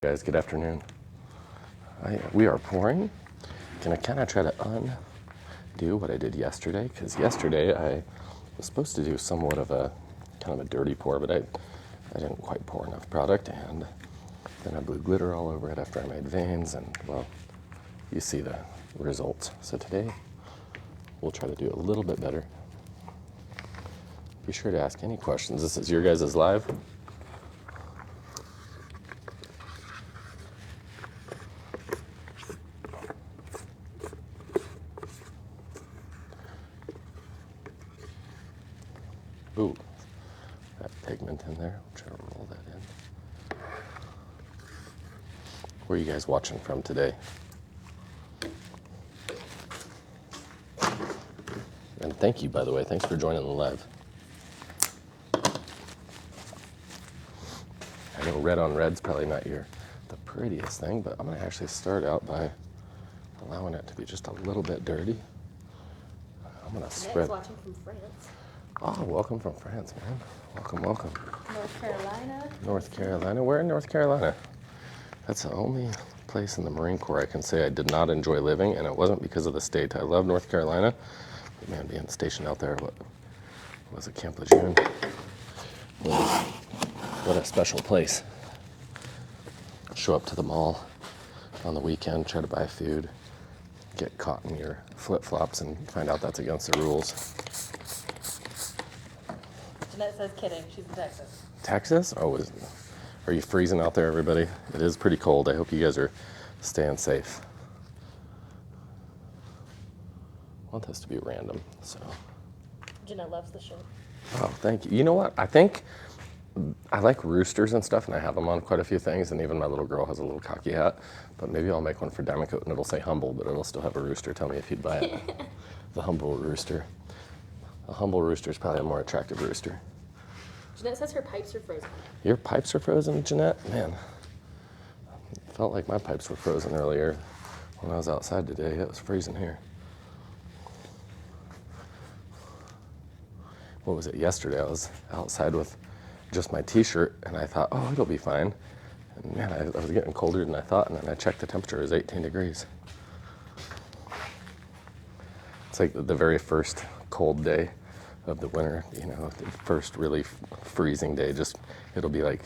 Guys, good afternoon. We are pouring. Gonna kind of try to undo what I did yesterday, because yesterday I was supposed to do somewhat of a kind of a dirty pour, but I didn't quite pour enough product, and then I blew glitter all over it after I made veins, and well, you see the results. So today we'll try to do a little bit better. Be sure to ask any questions. This is your guys' live. Ooh, that pigment in there. I'll try to roll that in. Where are you guys watching from today? And thank you, by the way. Thanks for joining the live. I know red on red's probably not the prettiest thing, but I'm going to actually start out by allowing it to be just a little bit dirty. I'm going to spread. Watching from France. Oh, welcome from France, man. Welcome, welcome. North Carolina. North Carolina. Where in North Carolina? That's the only place in the Marine Corps I can say I did not enjoy living, and it wasn't because of the state. I love North Carolina. But man, being stationed out there, what was it, Camp Lejeune? What a special place. Show up to the mall on the weekend, try to buy food, get caught in your flip-flops, and find out that's against the rules. Jeanette says kidding. She's in Texas. Texas? Oh, are you freezing out there, everybody? It is pretty cold. I hope you guys are staying safe. I want this to be random, so. Jeanette loves the shirt. Oh, thank you. You know what? I think I like roosters and stuff, and I have them on quite a few things, and even my little girl has a little cocky hat. But maybe I'll make one for Damacote, and it'll say humble, but it'll still have a rooster. Tell me if you'd buy it. The humble rooster. A humble rooster is probably a more attractive rooster. Jeanette says her pipes are frozen. Your pipes are frozen, Jeanette? Man, it felt like my pipes were frozen earlier when I was outside today. It was freezing here. What was it, yesterday? I was outside with just my t-shirt, and I thought, oh, it'll be fine. And man, I was getting colder than I thought, and then I checked the temperature, it was 18 degrees. It's like the very first cold day of the winter, you know, the first really freezing day, it'll be like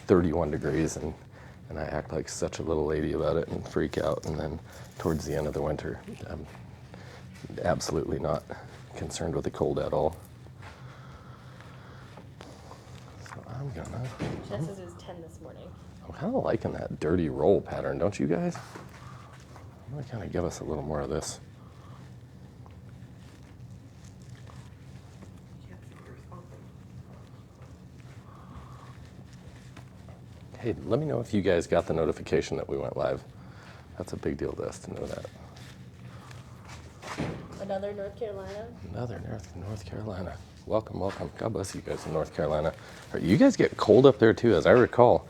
31 degrees, and I act like such a little lady about it and freak out, and then towards the end of the winter, I'm absolutely not concerned with the cold at all. So I'm gonna... Jeanette says it was 10 this morning. I'm kind of liking that dirty roll pattern, don't you guys? I'm gonna kind of give us a little more of this. Hey, let me know if you guys got the notification that we went live. That's a big deal to us to know that. Another North Carolina. Another North Carolina. Welcome, welcome. God bless you guys in North Carolina. You guys get cold up there too, as I recall.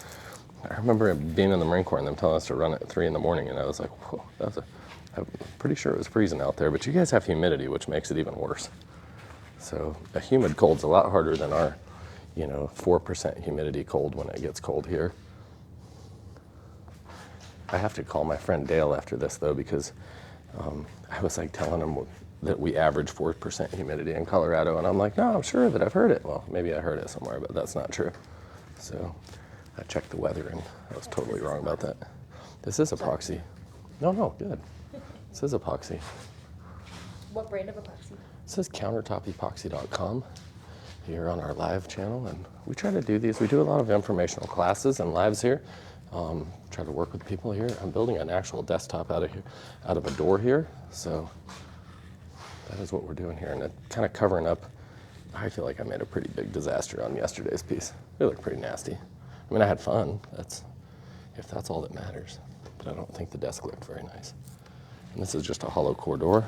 I remember being in the Marine Corps and them telling us to run at 3 in the morning, and I was like, whoa, I'm pretty sure it was freezing out there, but you guys have humidity, which makes it even worse. So a humid cold's a lot harder than our 4% humidity cold when it gets cold here. I have to call my friend Dale after this though, because I was like telling him that we average 4% humidity in Colorado, and I'm like, no, I'm sure that I've heard it. Well, maybe I heard it somewhere, but that's not true. So I checked the weather, and I was totally wrong about that. This is epoxy. No, good. This is epoxy. What brand of epoxy? This is countertopepoxy.com. Here on our live channel, and we try to do these. We do a lot of informational classes and lives here. Try to work with people here. I'm building an actual desktop out of a door here, so that is what we're doing here, and it kind of covering up. I feel like I made a pretty big disaster on yesterday's piece. It looked pretty nasty. I mean, I had fun. If that's all that matters, but I don't think the desk looked very nice. And this is just a hollow core door,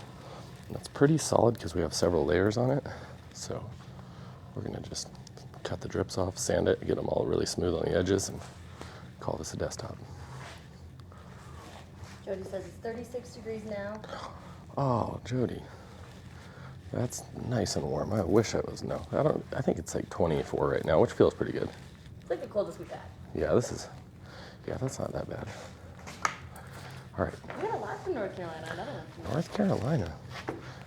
and it's pretty solid because we have several layers on it. So we're gonna just cut the drips off, sand it, get them all really smooth on the edges, and call this a desktop. Jody says it's 36 degrees now. Oh, Jody, that's nice and warm. I wish it was, I think it's like 24 right now, which feels pretty good. It's like the coldest we've had. Yeah, this is, Yeah, that's not that bad. All right. We got a lot from North Carolina. Another one from North Carolina.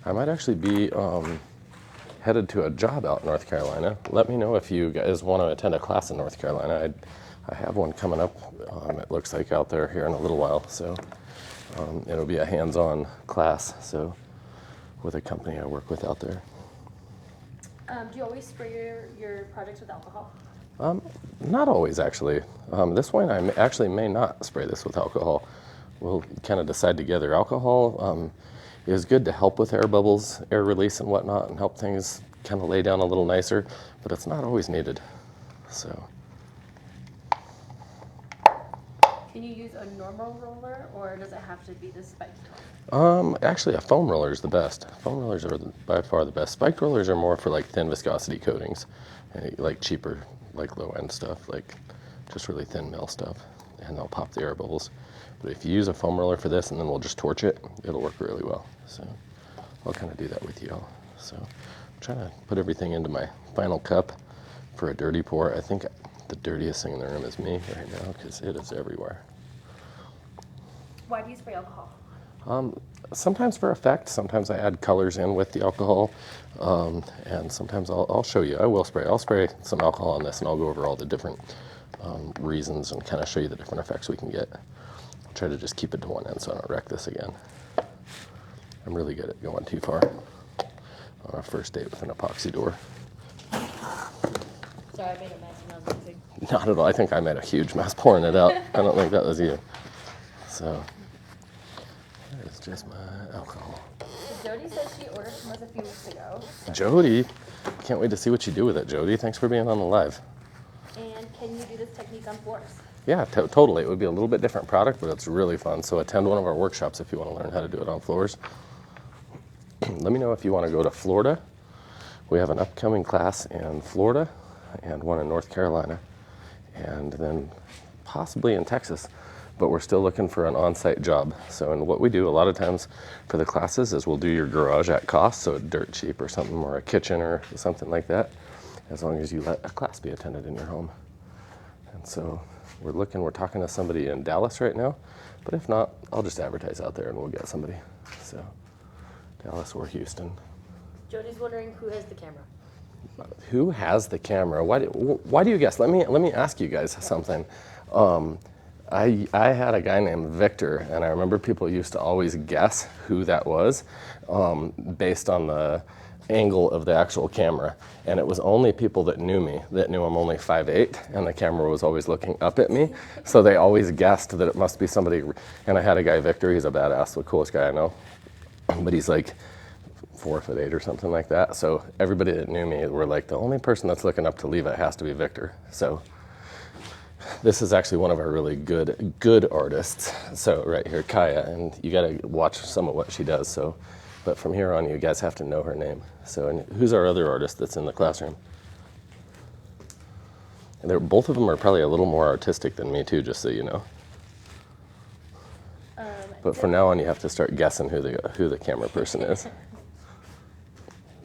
I might actually be headed to a job out in North Carolina. Let me know if you guys want to attend a class in North Carolina. I have one coming up, it looks like, out there here in a little while. So it'll be a hands-on class, so with a company I work with out there. Do you always spray your projects with alcohol? Not always, actually. This one I actually may not spray this with alcohol. We'll kind of decide together. Alcohol is good to help with air bubbles, air release and whatnot, and help things kind of lay down a little nicer, but it's not always needed. So. Can you use a normal roller, or does it have to be the spiked one? Actually, a foam roller is the best. Foam rollers are by far the best. Spiked rollers are more for like thin viscosity coatings, like cheaper, like low-end stuff, like just really thin mill stuff, and they'll pop the air bubbles. But if you use a foam roller for this, and then we'll just torch it, it'll work really well. So I'll kind of do that with y'all. So I'm trying to put everything into my final cup for a dirty pour. I think the dirtiest thing in the room is me right now because it is everywhere. Why do you spray alcohol? Sometimes for effect, sometimes I add colors in with the alcohol, and sometimes I'll show you. I'll spray some alcohol on this, and I'll go over all the different reasons and kind of show you the different effects we can get. I'll try to just keep it to one end so I don't wreck this again. I'm really good at going too far on a first date with an epoxy door. Sorry, I made a mess when I was mixing. Not at all. I think I made a huge mess pouring it out. I don't think that was you. So there's just my alcohol. Jody said she ordered from us a few weeks ago. Jody, can't wait to see what you do with it, Jody. Thanks for being on the live. And can you do this technique on floors? Yeah, totally. It would be a little bit different product, but it's really fun. So attend one of our workshops if you want to learn how to do it on floors. Let me know if you want to go to Florida. We have an upcoming class in Florida and one in North Carolina, and then possibly in Texas. But we're still looking for an on-site job. So, and what we do a lot of times for the classes is we'll do your garage at cost, so dirt cheap or something, or a kitchen or something like that, as long as you let a class be attended in your home. And so we're talking to somebody in Dallas right now, but if not, I'll just advertise out there and we'll get somebody. So Dallas or Houston. Jody's wondering who has the camera. Who has the camera? Why do you guess? Let me ask you guys something. I had a guy named Victor, and I remember people used to always guess who that was based on the angle of the actual camera. And it was only people that knew me, that knew I'm only 5'8", and the camera was always looking up at me. So they always guessed that it must be somebody. And I had a guy, Victor, he's a badass, the coolest guy I know. But he's like 4'8" or something like that. So everybody that knew me were like, the only person that's looking up to Leva has to be Victor. So this is actually one of our really good artists. So right here, Kaya, and you got to watch some of what she does. So, but from here on, you guys have to know her name. So, and who's our other artist that's in the classroom? And both of them are probably a little more artistic than me too, just so you know. But from now on, you have to start guessing who the camera person is.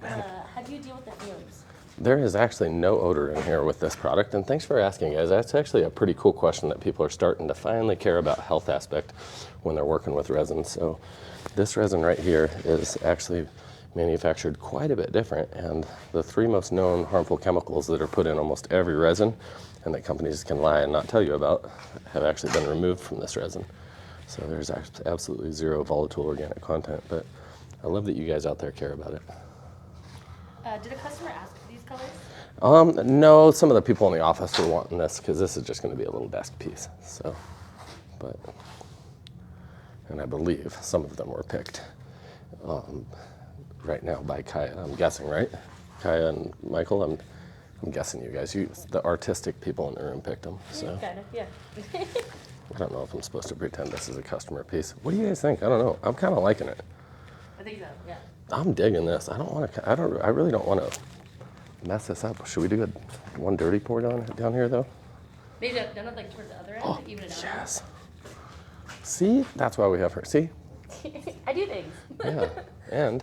How do you deal with the fumes? There is actually no odor in here with this product, and thanks for asking, guys. That's actually a pretty cool question that people are starting to finally care about health aspect when they're working with resin. So this resin right here is actually manufactured quite a bit different, and the 3 most known harmful chemicals that are put in almost every resin and that companies can lie and not tell you about have actually been removed from this resin. So there's absolutely 0 volatile organic content, but I love that you guys out there care about it. Did a customer ask for these colors? No, some of the people in the office were wanting this because this is just going to be a little desk piece. So, and I believe some of them were picked right now by Kaya. I'm guessing, right? Kaya and Michael. I'm guessing you guys. The artistic people in the room picked them. So Kind of, yeah. I don't know if I'm supposed to pretend this is a customer piece. What do you guys think? I don't know. I'm kind of liking it. I think so, yeah. I'm digging this. I really don't want to mess this up. Should we do one dirty pour down here though? Maybe done it like towards the other end, Oh, to even it out. yes. See, that's why we have her. See? I do things. Yeah. And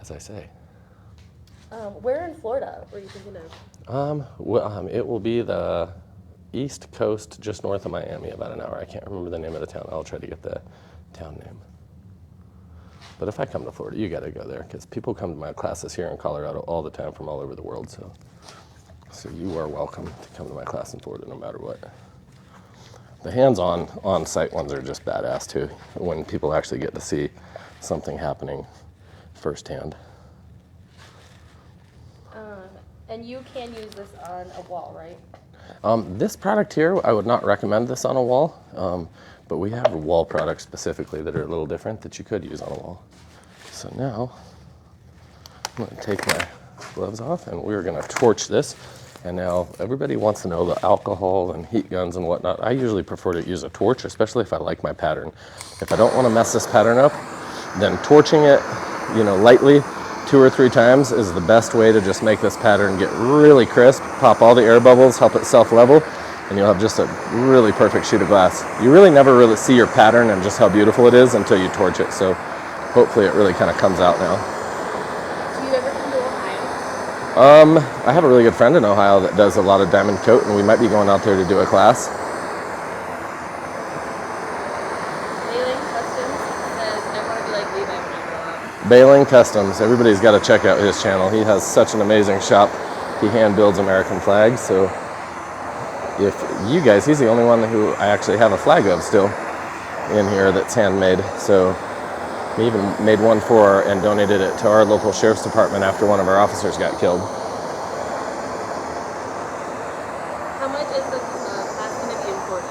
as I say, Where in Florida were you thinking of? it will be East Coast, just north of Miami, about an hour. I can't remember the name of the town. I'll try to get the town name. But if I come to Florida, you got to go there because people come to my classes here in Colorado all the time from all over the world. So you are welcome to come to my class in Florida no matter what. The hands-on, on-site ones are just badass too, when people actually get to see something happening firsthand. And you can use this on a wall, right? This product here, I would not recommend this on a wall, but we have wall products specifically that are a little different that you could use on a wall. So now, I'm gonna take my gloves off and we're gonna torch this. And now everybody wants to know the alcohol and heat guns and whatnot. I usually prefer to use a torch, especially if I like my pattern. If I don't wanna mess this pattern up, then torching it, lightly 2 or 3 times is the best way to just make this pattern get really crisp, pop all the air bubbles, help it self-level, and you'll have just a really perfect sheet of glass. You really never really see your pattern and just how beautiful it is until you torch it, so hopefully it really kind of comes out now. Do you ever come to Ohio? I have a really good friend in Ohio that does a lot of diamond coat, and we might be going out there to do a class. Bailing Customs. Everybody's got to check out his channel. He has such an amazing shop. He hand builds American flags. So if you guys, he's the only one who I actually have a flag of still in here that's handmade. So he even made one for and donated it to our local sheriff's department after one of our officers got killed. How much is the class going to be in Florida?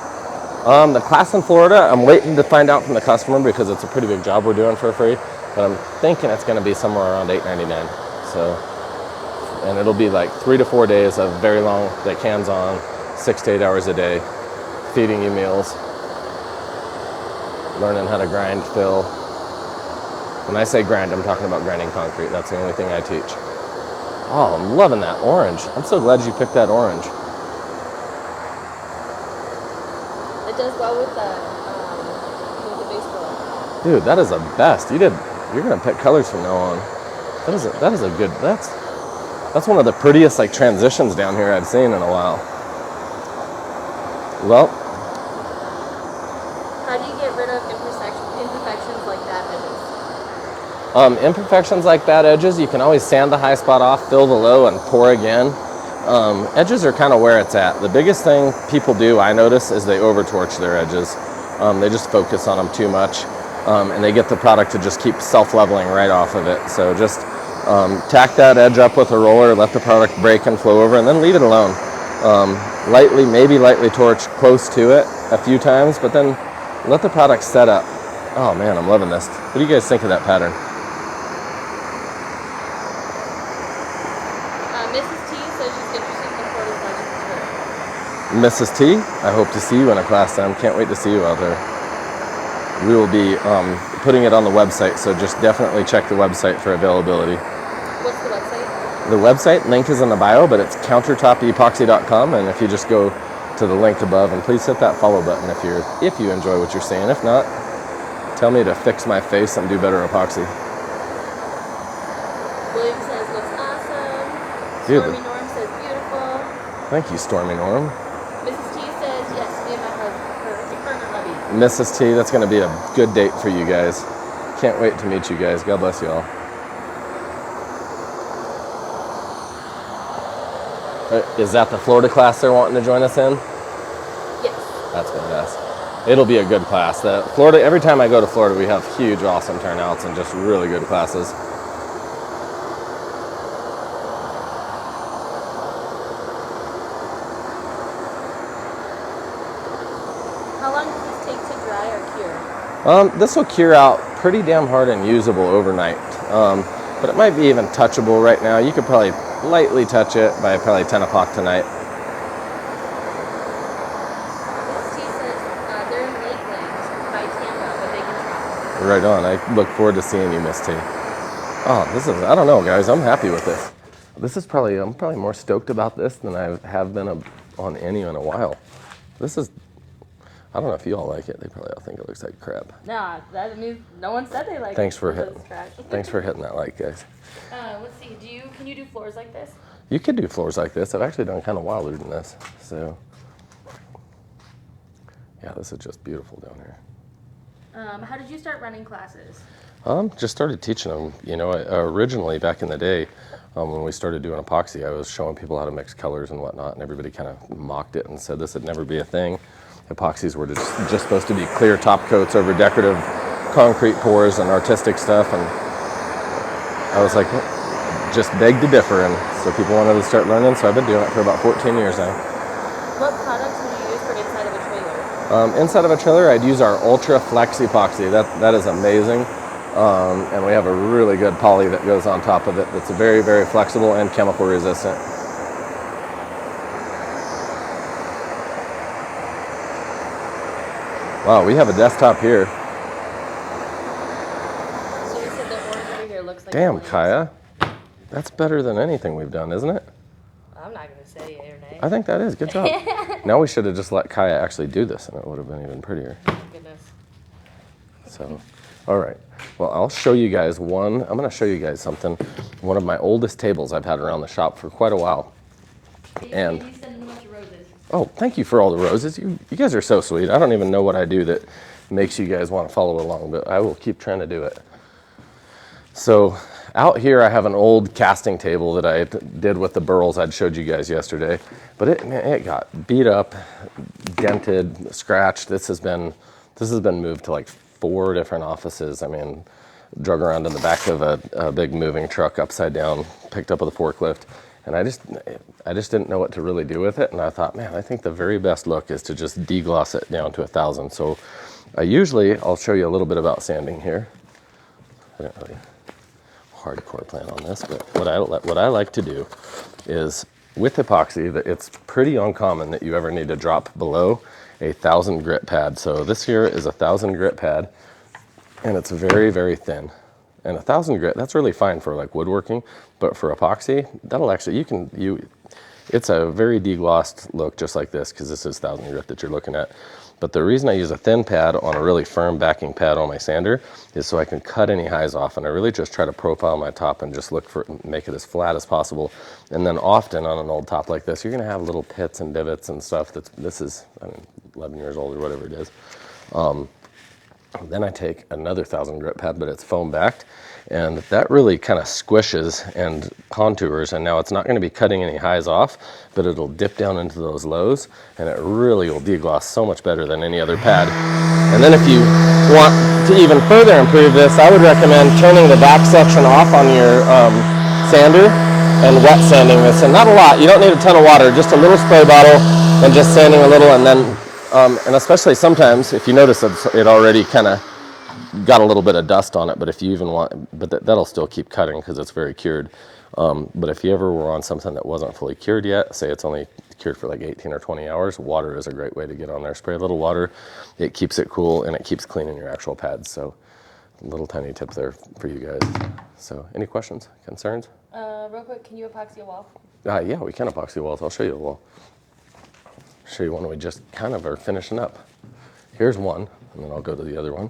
The class in Florida, I'm waiting to find out from the customer because it's a pretty big job we're doing for free. But I'm thinking it's going to be somewhere around $8.99. So, and it'll be like 3 to 4 days of very long, like hands-on, 6 to 8 hours a day, feeding you meals, learning how to grind, fill. When I say grind, I'm talking about grinding concrete. That's the only thing I teach. Oh, I'm loving that orange. I'm so glad you picked that orange. It does well with the baseball. Dude, that is the best. You're gonna pick colors from now on. That is a good. That's one of the prettiest like transitions down here I've seen in a while. Well, how do you get rid of imperfections like bad edges? Imperfections like bad edges, you can always sand the high spot off, fill the low, and pour again. Edges are kind of where it's at. The biggest thing people do, I notice, is they over torch their edges. They just focus on them too much. And they get the product to just keep self-leveling right off of it. So just tack that edge up with a roller, let the product break and flow over, and then leave it alone. Maybe lightly torch close to it a few times, but then let the product set up. Oh man, I'm loving this. What do you guys think of that pattern? Mrs. T says she's interested in the Florida project. Mrs. T, I hope to see you in a class time. Can't wait to see you out there. We will be putting it on the website, so just definitely check the website for availability. What's the website? The website link is in the bio, but it's countertopepoxy.com, and if you just go to the link above, and please hit that follow button if you enjoy what you're seeing. If not, tell me to fix my face and do better epoxy. William says looks awesome. Dude, Stormy Norm says beautiful. Thank you, Stormy Norm. Mrs. T says yes, me and my partner love you. Mrs. T, that's going to be a good date for you guys. Can't wait to meet you guys. God bless you all. Is that the Florida class they're wanting to join us in? Yes. That's badass. It'll be a good class. Florida. Every time I go to Florida, we have huge, awesome turnouts and just really good classes. How long does this take to dry or cure? This will cure out pretty damn hard and usable overnight. But it might be even touchable right now. You could probably lightly touch it by probably 10 o'clock tonight. Mrs. T says they're in Lakeland by Tampa, but they can travel. Right on. I look forward to seeing you, Miss T. Oh, I don't know, guys. I'm happy with this. I'm probably more stoked about this than I have been on any in a while. I don't know if you all like it. They probably all think it looks like crap. Nah, that means no one said they like Thanks it. for hitting that like, guys. Let's see. Can you do floors like this? You could do floors like this. I've actually done kind of wilder than this. So Yeah, this is just beautiful down here. How did you start running classes? Just started teaching them. You know, originally back in the day, when we started doing epoxy, I was showing people how to mix colors and whatnot, and everybody kind of mocked it and said this would never be a thing. Epoxies were just supposed to be clear top coats over decorative concrete pours and artistic stuff, and I was like, just beg to differ, and so people wanted to start learning, so I've been doing it for about 14 years now. What products would you use for inside of a trailer? Inside of a trailer, I'd use our Ultra Flex Epoxy. That is amazing. And we have a really good poly that goes on top of it that's very, very flexible and chemical resistant. Wow, we have a desktop here. So you said the orange over here looks like Damn, flames. Kaya. That's better than anything we've done, isn't it? I'm not going to say yay or nay. I think that is. Good job. Now we should have just let Kaya actually do this, and it would have been even prettier. Goodness. So, all right. Well, I'll show you guys one. I'm going to show you guys something. One of my oldest tables I've had around the shop for quite a while. And you sent a bunch of roses. oh, thank you for all the roses. You guys are so sweet. I don't even know what I do that makes you guys want to follow along, but I will keep trying to do it. So out here I have an old casting table that I did with the burls I'd showed you guys yesterday, but it got beat up, dented, scratched. This has been moved to like 4 different offices. I mean, drug around in the back of a big moving truck upside down, picked up with a forklift. And I just didn't know what to really do with it. And I thought, man, I think the very best look is to just degloss it down to 1,000. So I'll show you a little bit about sanding here. I didn't really hardcore plan on this, but what I like to do is with epoxy, that it's pretty uncommon that you ever need to drop below 1,000 grit pad. So this here is 1,000 grit pad, and it's very, very thin. And 1,000 grit, that's really fine for like woodworking, but for epoxy, that'll actually, it's a very deglossed look just like this, because this is 1,000 grit that you're looking at. But the reason I use a thin pad on a really firm backing pad on my sander is so I can cut any highs off, and I really just try to profile my top and just make it as flat as possible. And then often on an old top like this, you're gonna have little pits and divots and stuff. This is, I mean, 11 years old or whatever it is. Then I take another 1,000 grit pad, but it's foam backed, and that really kind of squishes and contours, and now it's not going to be cutting any highs off, but it'll dip down into those lows, and it really will degloss so much better than any other pad. And then if you want to even further improve this, I would recommend turning the back section off on your sander and wet sanding this, and not a lot. You don't need a ton of water, just a little spray bottle and just sanding a little, and then and especially sometimes if you notice it already kind of got a little bit of dust on it, but if you even want, but that'll still keep cutting because it's very cured. But if you ever were on something that wasn't fully cured yet, say it's only cured for like 18 or 20 hours, water is a great way to get on there. Spray a little water, it keeps it cool and it keeps cleaning your actual pads. So a little tiny tip there for you guys. So any questions, concerns? Real quick, can you epoxy a wall? Yeah, we can epoxy walls. I'll show you a wall. Show you one we just kind of are finishing up. Here's one, and then I'll go to the other one.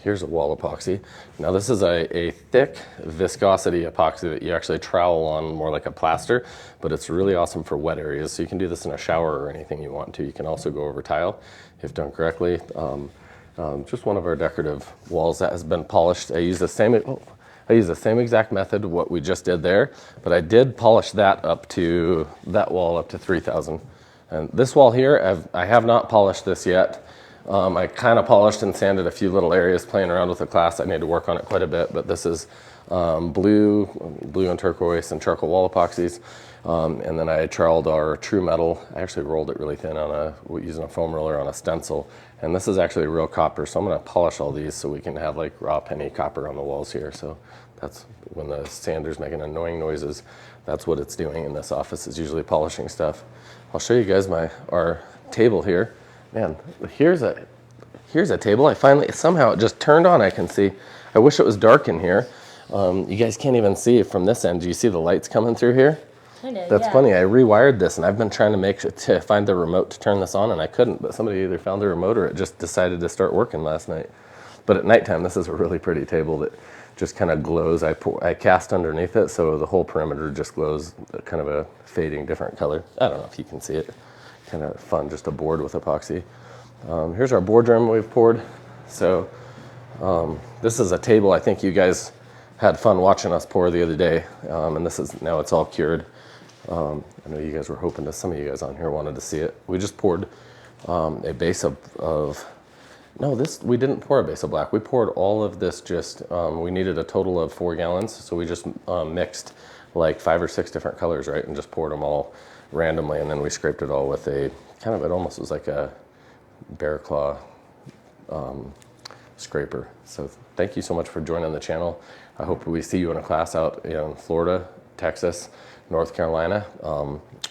Here's a wall epoxy. Now this is a thick viscosity epoxy that you actually trowel on more like a plaster, but it's really awesome for wet areas. So you can do this in a shower or anything you want to. You can also go over tile if done correctly. Just one of our decorative walls that has been polished. I use the same exact method what we just did there, but I did polish that wall up to 3,000. And this wall here, I have not polished this yet. I kind of polished and sanded a few little areas playing around with the class. I need to work on it quite a bit, but this is blue and turquoise and charcoal wall epoxies. And then I troweled our true metal. I actually rolled it really thin using a foam roller on a stencil. And this is actually real copper, so I'm gonna polish all these so we can have like raw penny copper on the walls here. So that's when the sander's making annoying noises, that's what it's doing in this office, is usually polishing stuff. I'll show you guys our table here. Man, here's a table. I finally, somehow it just turned on, I can see. I wish it was dark in here. You guys can't even see it from this end. Do you see the lights coming through here? That's funny. I rewired this, and I've been trying to find the remote to turn this on, and I couldn't. But somebody either found the remote or it just decided to start working last night. But at nighttime, this is a really pretty table that just kind of glows. I cast underneath it, so the whole perimeter just glows kind of a fading different color. I don't know if you can see it. kind of fun just to board with epoxy. Here's our board drum we've poured. So this is a table I think you guys had fun watching us pour the other day, and this is now it's all cured. I know you guys were hoping to, some of you guys on here wanted to see it. We just poured a base of no, we didn't pour a base of black. We poured all of this just, we needed a total of 4 gallons, so we just mixed like 5 or 6 different colors, right, and just poured them all randomly, and then we scraped it all with a, kind of, it almost was like a bear claw scraper. So thank you so much for joining the channel. I hope we see you in a class out in Florida, Texas, North Carolina,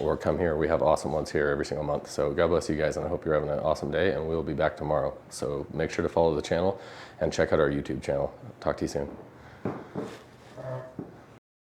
or come here. We have awesome ones here every single month. So God bless you guys, and I hope you're having an awesome day, and we'll be back tomorrow. So make sure to follow the channel and check out our YouTube channel. Talk to you soon.